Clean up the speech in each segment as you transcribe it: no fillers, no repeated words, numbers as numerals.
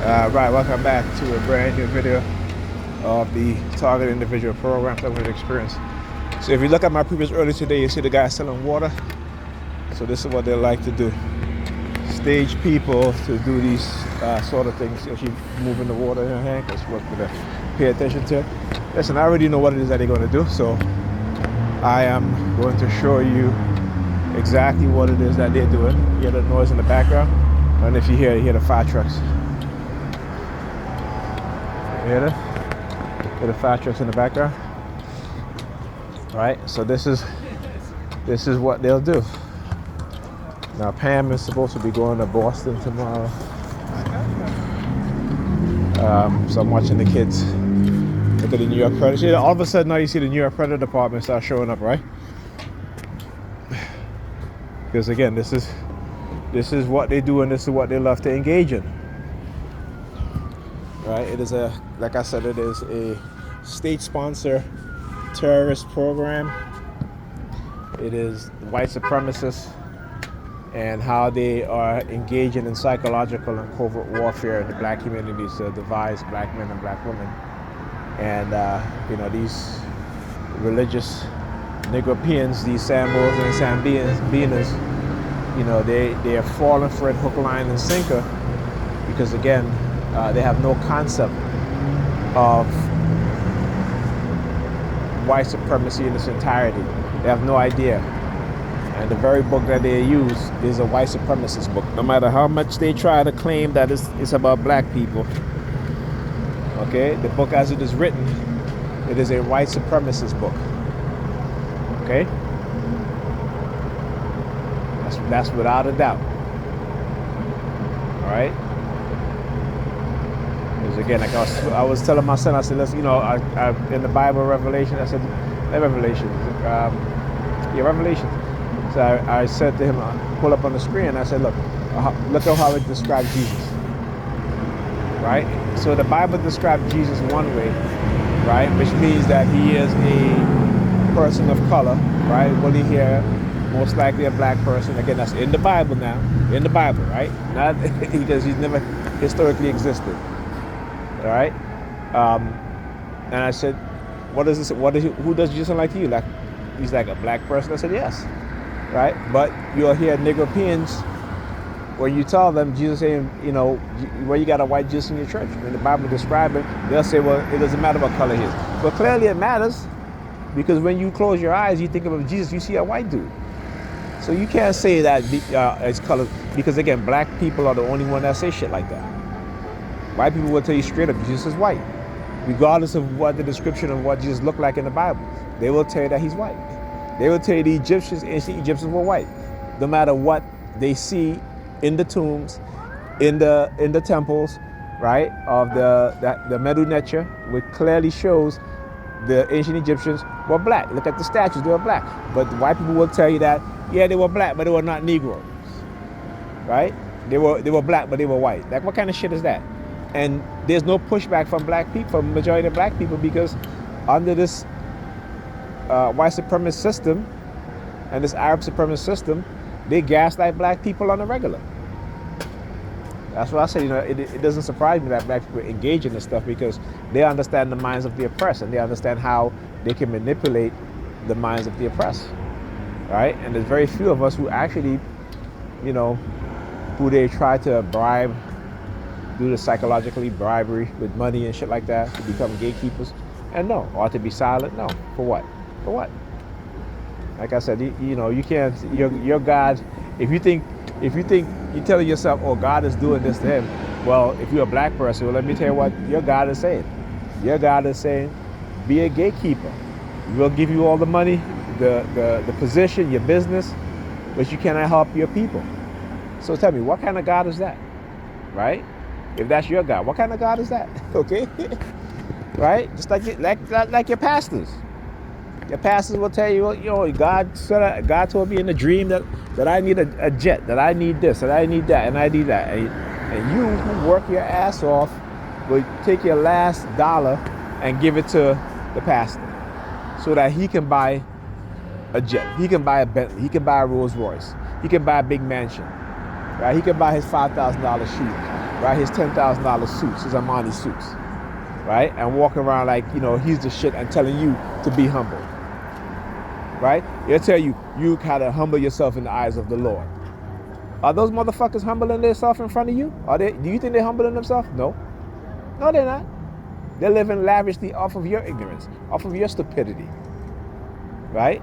Right, welcome back to a brand new video of the Target Individual Program Targeted Experience. So if you look at my previous earlier today, you see the guy selling water. So this is what they like to do. Stage people to do these sort of things. If you moving the water in your hand, that's what we're gonna pay attention to. Listen, I already know what it is that they're gonna do, so I am going to show you exactly what it is that they're doing. You hear the noise in the background? And if you hear the fire trucks. You hear the fire trucks in the background? Right, so this is what they'll do. Now Pam is supposed to be going to Boston tomorrow. So I'm watching the kids look at the New York credit. See, all of a sudden now you see the New York credit department start showing up, right? Because again, this is what they do and this is what they love to engage in. Right? It is like I said, it is a state-sponsored terrorist program. It is white supremacists and how they are engaging in psychological and covert warfare in the black communities to devise black men and black women. And these religious Negropeans, these Sambos and Sambinas, they are falling for it hook, line, and sinker because again, they have no concept of white supremacy in its entirety. They have no idea. And the very book that they use is a white supremacist book. No matter how much they try to claim that it's about black people. Okay, the book as it is written, it is a white supremacist book. Okay? That's without a doubt. All right? Because again, like I was telling my son, I said, let's, I in the Bible, Revelation, I said, Revelation. So I said to him, pull up on the screen, I said, look at how it describes Jesus. Right? So the Bible describes Jesus one way, right? Which means that he is a person of color, right? Woolly hair, most likely a black person. Again, that's in the Bible now. In the Bible, right? Not because he's never historically existed. All right? And I said, what is this? Who does Jesus look like to you? Like, he's like a black person? I said, yes. Right? But you'll hear Negropeans, when you tell them, Jesus saying, well, you got a white Jesus in your church. When the Bible describes it, they'll say, well, it doesn't matter what color he is. But clearly it matters, because when you close your eyes, you think of Jesus, you see a white dude. So you can't say that it's color, because again, black people are the only one that say shit like that. White people will tell you straight up, Jesus is white. Regardless of what the description of what Jesus looked like in the Bible, they will tell you that he's white. They will tell you the ancient Egyptians were white. No matter what they see in the tombs, in the temples, right, of the Medu Neter, which clearly shows the ancient Egyptians were black. Look at the statues, they were black. But the white people will tell you that, yeah, they were black, but they were not Negroes, right? They were black, but they were white. Like, what kind of shit is that? And there's no pushback from black people, from the majority of black people, because under this white supremacist system and this Arab supremacist system, they gaslight black people on the regular. That's why I say, it doesn't surprise me that black people engage in this stuff, because they understand the minds of the oppressed and they understand how they can manipulate the minds of the oppressed, right? And there's very few of us who actually, who they try to bribe, do the psychologically bribery with money and shit like that to become gatekeepers. And no, or to be silent, no. For what? For what? Like I said, you can't, your God, if you think you're telling yourself, oh, God is doing this to him, well, if you're a black person, well, let me tell you what your God is saying. Your God is saying, be a gatekeeper. We'll give you all the money, the position, your business, but you cannot help your people. So tell me, what kind of God is that? Right? If that's your God, what kind of God is that? Okay? Right? Just like your pastors. Your pastors will tell you, God told me in a dream that I need a jet, that I need this, that I need that, and I need that. And you who work your ass off will take your last dollar and give it to the pastor so that he can buy a jet. He can buy a Bentley. He can buy a Rolls Royce. He can buy a big mansion. Right? He can buy his $5,000 shoes. right? His $10,000 suits, his Armani suits, right? And walking around like, he's the shit and telling you to be humble, right? He'll tell you, you gotta humble yourself in the eyes of the Lord. Are those motherfuckers humbling themselves in front of you? Do you think they're humbling themselves? No. No, they're not. They're living lavishly off of your ignorance, off of your stupidity, right?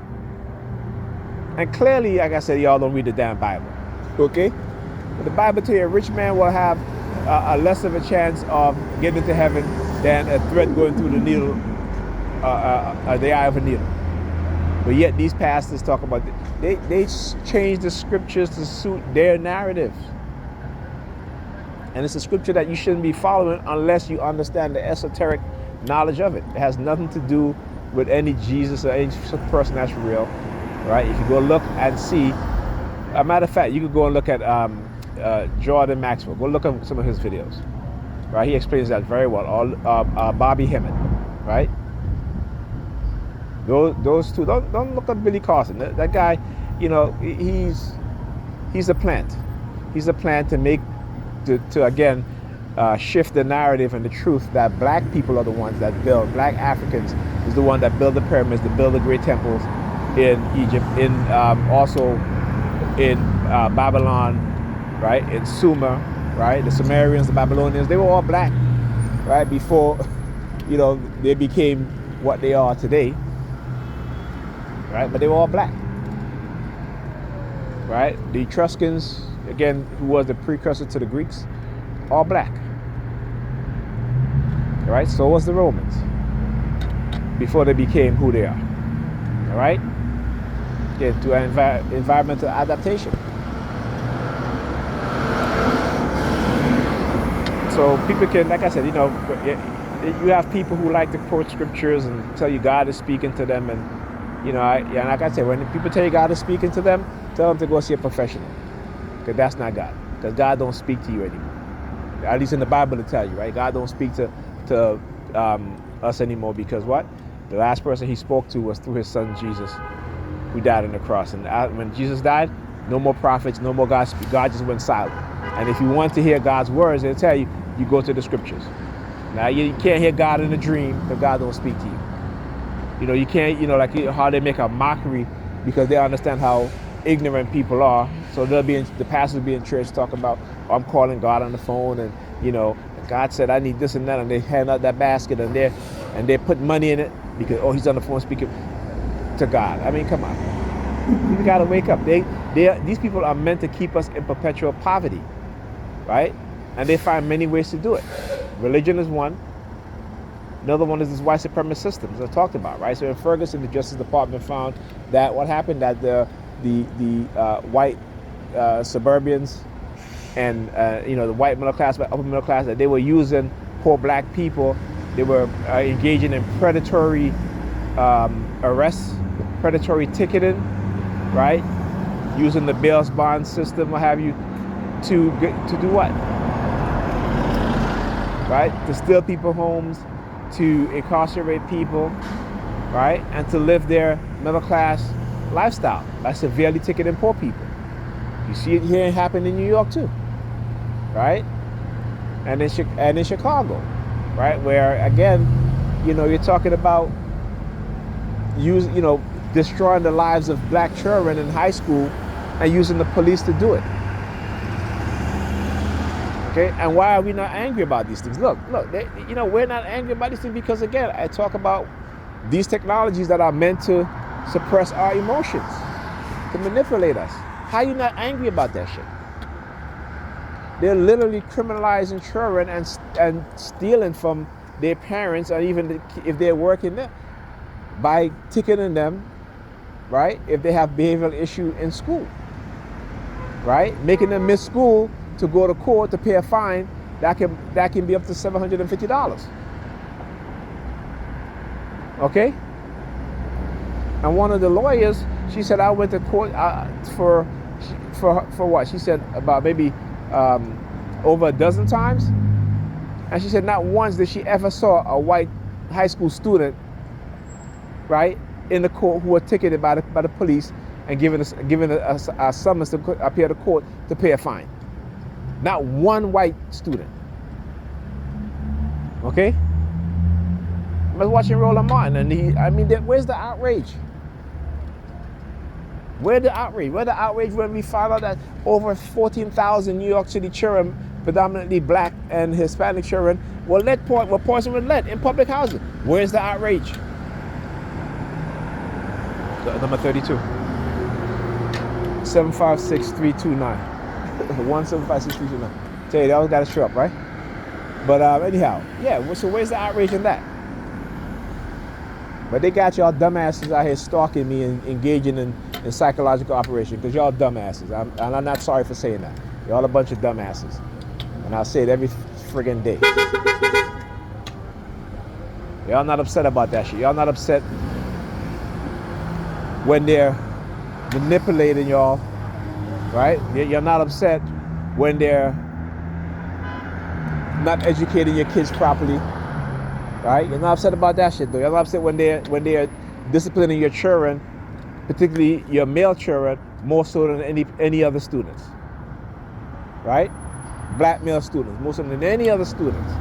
And clearly, like I said, y'all don't read the damn Bible, okay? But the Bible tells you a rich man will have a less of a chance of getting to heaven than a thread going through the needle, the eye of a needle. But yet these pastors talk about, they change the scriptures to suit their narrative. And it's a scripture that you shouldn't be following unless you understand the esoteric knowledge of it. It has nothing to do with any Jesus or any person that's real, right? If you go look and see, a matter of fact, you could go and look at Jordan Maxwell. Go look at some of his videos, right? He explains that very well. Bobby Hemmett, right? Those two. Don't look at Billy Carson. That guy, he's a plant. He's a plant to make, to again, shift the narrative and the truth that black people are the ones that build. Black Africans is the one that build the pyramids, that build the great temples in Egypt, also in Babylon, right? In Sumer, right? The Sumerians, the Babylonians, they were all black, right? Before, they became what they are today, right? But they were all black, right? The Etruscans, again, who was the precursor to the Greeks, all black, right? So was the Romans before they became who they are, all right? Again, to environmental adaptation. So people can, like I said, you have people who like to quote scriptures and tell you God is speaking to them, and like I said, when people tell you God is speaking to them, tell them to go see a professional, because that's not God. Because God don't speak to you anymore. At least in the Bible to tell you, right? God don't speak to us anymore, because what? The last person he spoke to was through his son Jesus, who died on the cross. And when Jesus died, no more prophets, no more God speak. God just went silent. And if you want to hear God's words, they'll tell you, you go to the scriptures. Now you can't hear God in a dream, because God don't speak to you. You can't, like how they make a mockery because they understand how ignorant people are. So the pastors be in church talking about, I'm calling God on the phone, and God said I need this and that, and they hand out that basket, and they put money in it because he's on the phone speaking to God. I mean, come on, you gotta wake up. These people are meant to keep us in perpetual poverty, right? And they find many ways to do it. Religion is one. Another one is this white supremacist systems I talked about, right? So in Ferguson, the Justice Department found that what happened, that the white suburbians and the white middle class, upper middle class, that they were using poor black people. They were engaging in predatory arrests, predatory ticketing, right? Using the bail bond system, what have you, to do what? Right? To steal people's homes, to incarcerate people, right? And to live their middle class lifestyle by severely ticketing poor people. You see it here happen in New York too, right? And in Chicago, right? Where again, you're talking about destroying the lives of black children in high school and using the police to do it. Okay, and why are we not angry about these things? Look, we're not angry about these things because, again, I talk about these technologies that are meant to suppress our emotions, to manipulate us. How are you not angry about that shit? They're literally criminalizing children and stealing from their parents, or even if they're working there, by ticketing them, right? If they have behavioral issue in school, right? Making them miss school to go to court to pay a fine that can be up to $750. Okay? And one of the lawyers, she said, I went to court for what? She said about maybe over a dozen times. And she said not once did she ever saw a white high school student, right, in the court who was ticketed by the police and given a summons to appear to court to pay a fine. Not one white student. Okay? I was watching Roland Martin, and where's the outrage? Where the outrage? Where the outrage when we found out that over 14,000 New York City children, predominantly black and Hispanic children, were poisoned with lead in public housing? Where's the outrage? Number 32. 756-329. 1-756-329. Tell you, they always got to show up, right? But anyhow, yeah, so where's the outrage in that? But they got y'all dumbasses out here stalking me and engaging in psychological operation, because y'all dumbasses. And I'm not sorry for saying that. Y'all a bunch of dumbasses. And I'll say it every friggin' day. Y'all not upset about that shit. Y'all not upset when they're manipulating y'all, right? You're not upset when they're not educating your kids properly, right? You're not upset about that shit, though. You're not upset when they're disciplining your children, particularly your male children, more so than any other students, right? Black male students, more so than any other students.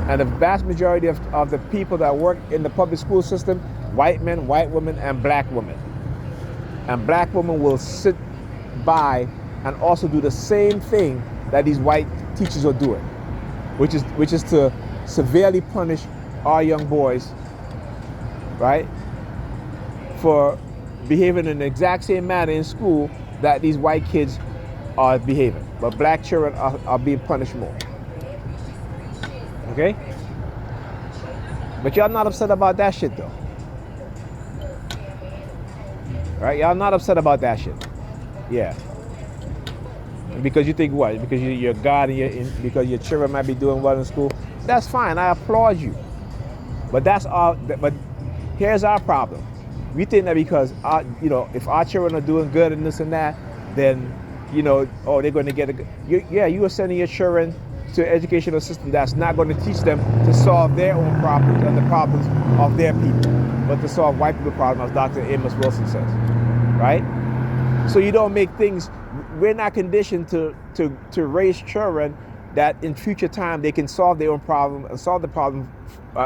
And the vast majority of the people that work in the public school system, white men, white women, and black women. And black women will sit by and also do the same thing that these white teachers are doing, which is to severely punish our young boys, right, for behaving in the exact same manner in school that these white kids are behaving. But black children are being punished more. Okay? But y'all not upset about that shit, though. Right? Y'all not upset about that shit. Yeah. Because you think what? Because you're God and because your children might be doing well in school. That's fine. I applaud you. But but here's our problem. We think that because if our children are doing good and this and that, then they're going to get you are sending your children to an educational system that's not going to teach them to solve their own problems and the problems of their people, but to solve white people's problems, as Dr. Amos Wilson says, right? So you don't make things. We're not conditioned to raise children that in future time they can solve their own problem and solve the problem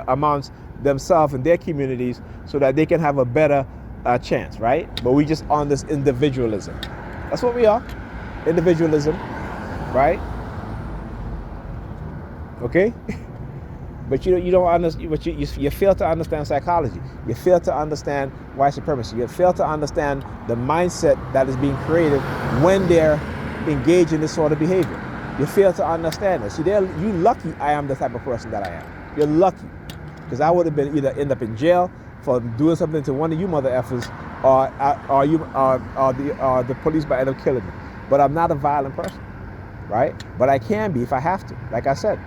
amongst themselves and their communities, so that they can have a better chance, right? But we just on this individualism. That's what we are, individualism, right? Okay, but you don't understand. But you fail to understand psychology. You fail to understand white supremacy. You fail to understand the mindset that is being created when they're engaged in this sort of behavior. You fail to understand it. See, you lucky I am the type of person that I am. You're lucky, because I would have been either end up in jail for doing something to one of you mother effers, or the police might end up killing me. But I'm not a violent person, right? But I can be if I have to. Like I said.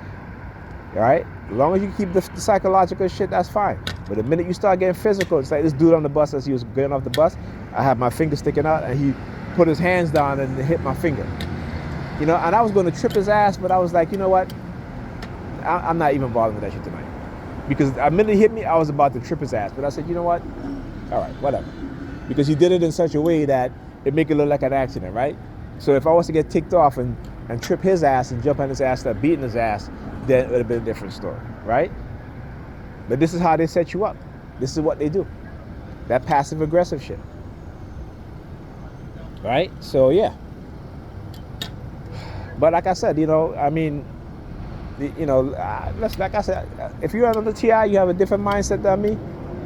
All right? As long as you keep the psychological shit, that's fine. But the minute you start getting physical, it's like this dude on the bus, as he was getting off the bus, I had my finger sticking out, and he put his hands down and hit my finger. And I was going to trip his ass, but I was like, you know what? I'm not even bothering with that shit tonight. Because the minute he hit me, I was about to trip his ass. But I said, you know what? All right, whatever. Because he did it in such a way that it make it look like an accident, right? So if I was to get ticked off and trip his ass and jump on his ass, start beating his ass, then it would have been a different story, right? But this is how they set you up. This is what they do. That passive aggressive shit. Right? So yeah. But like I said, like I said, if you're on the TI, you have a different mindset than me,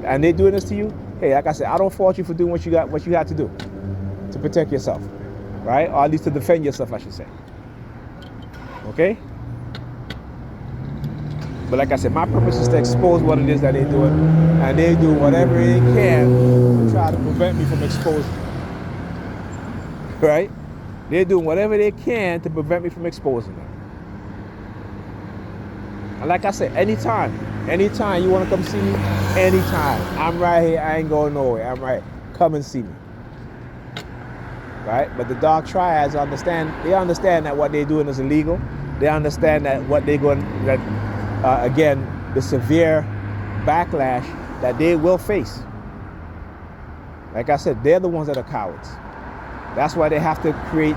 and they're doing this to you, hey, like I said, I don't fault you for doing what you had to do to protect yourself, right? Or at least to defend yourself, I should say. Okay? But like I said, my purpose is to expose what it is that they're doing, and they do whatever they can to try to prevent me from exposing. Right? They're doing whatever they can to prevent me from exposing them. And like I said, anytime you want to come see me, anytime. I'm right here. I ain't going nowhere. I'm right. Come and see me. Right? But the dark triads understand that what they're doing is illegal. They understand that what they're going, again, the severe backlash that they will face. Like I said, they're the ones that are cowards. That's why they have to create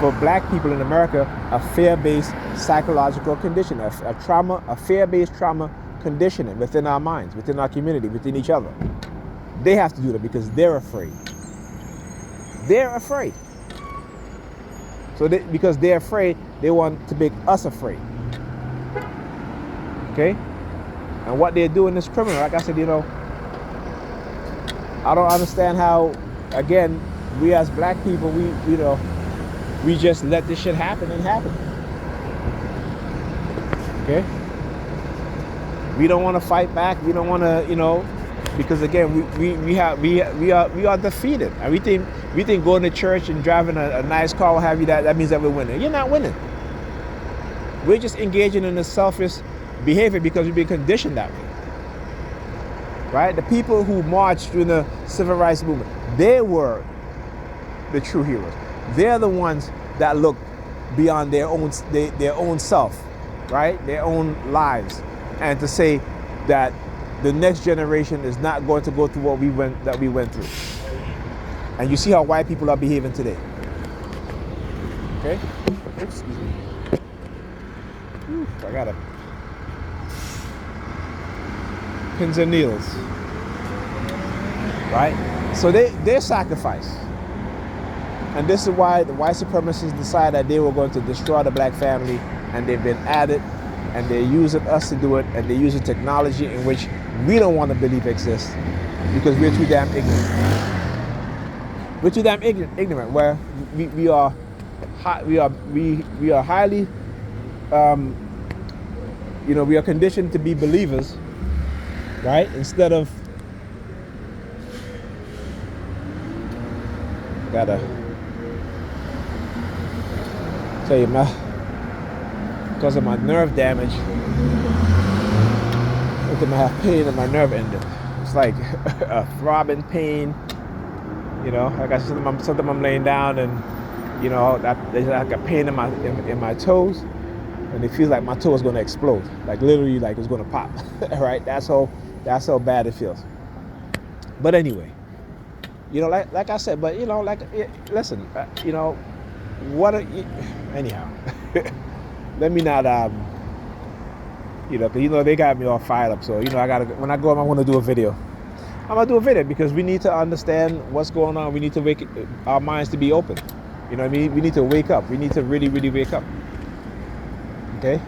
for black people in America, a fear-based psychological condition, a trauma, a fear-based trauma conditioning within our minds, within our community, within each other. They have to do that because they're afraid. They're afraid. So because they're afraid, they want to make us afraid. Okay? And what they're doing is criminal. Like I said, I don't understand how, again, we as black people, we just let this shit happen and happen. Okay? We don't want to fight back. We don't want to, because again, we are defeated. And we think going to church and driving a nice car will have you that means that we're winning. You're not winning. We're just engaging in a selfish behavior because we've been conditioned that way. Right? The people who marched during the civil rights movement, they were the true heroes. They're the ones that look beyond their own self, right? Their own lives, and to say that the next generation is not going to go through what we went through. And you see how white people are behaving today. Okay? Excuse me. Whew, I got it. Pins and needles. Right? So they sacrifice. And this is why the white supremacists decided that they were going to destroy the black family, and they've been at it, and they're using us to do it, and they're using technology in which we don't want to believe exists because we're too damn ignorant. We're too damn ignorant. Where we are highly, we are conditioned to be believers, right? Instead of gotta tell you because of my nerve damage. I have pain in my nerve ending. It's like a throbbing pain. Like I said, sometimes I'm laying down and there's like a pain in my toes, and it feels like my toe is going to explode, like literally, like it's going to pop. Right? That's how bad it feels. But anyway, like I said, but listen, what? Anyhow, let me not because they got me all fired up. So I gotta, when I go home, I want to do a video. I'm gonna do a video because we need to understand what's going on. We need to wake our minds to be open. You know what I mean? We need to wake up. We need to really, really wake up. Okay?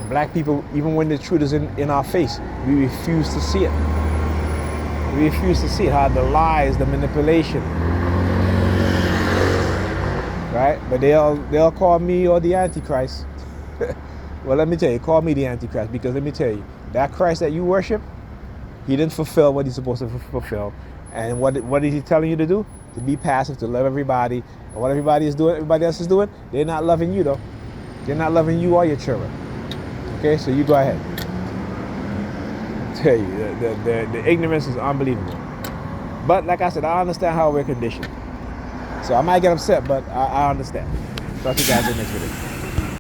Black people, even when the truth is in our face, we refuse to see it. We refuse to see it. How the lies, the manipulation. Right? But they'll call me or the Antichrist. Well, let me tell you, call me the Antichrist, because let me tell you, that Christ that you worship, he didn't fulfill what he's supposed to fulfill. And what is he telling you to do? To be passive, to love everybody. And what everybody else is doing, they're not loving you though. They're not loving you or your children. Okay, so you go ahead. I tell you, the ignorance is unbelievable. But like I said, I understand how we're conditioned. So I might get upset, but I understand. Talk to you guys in the next video.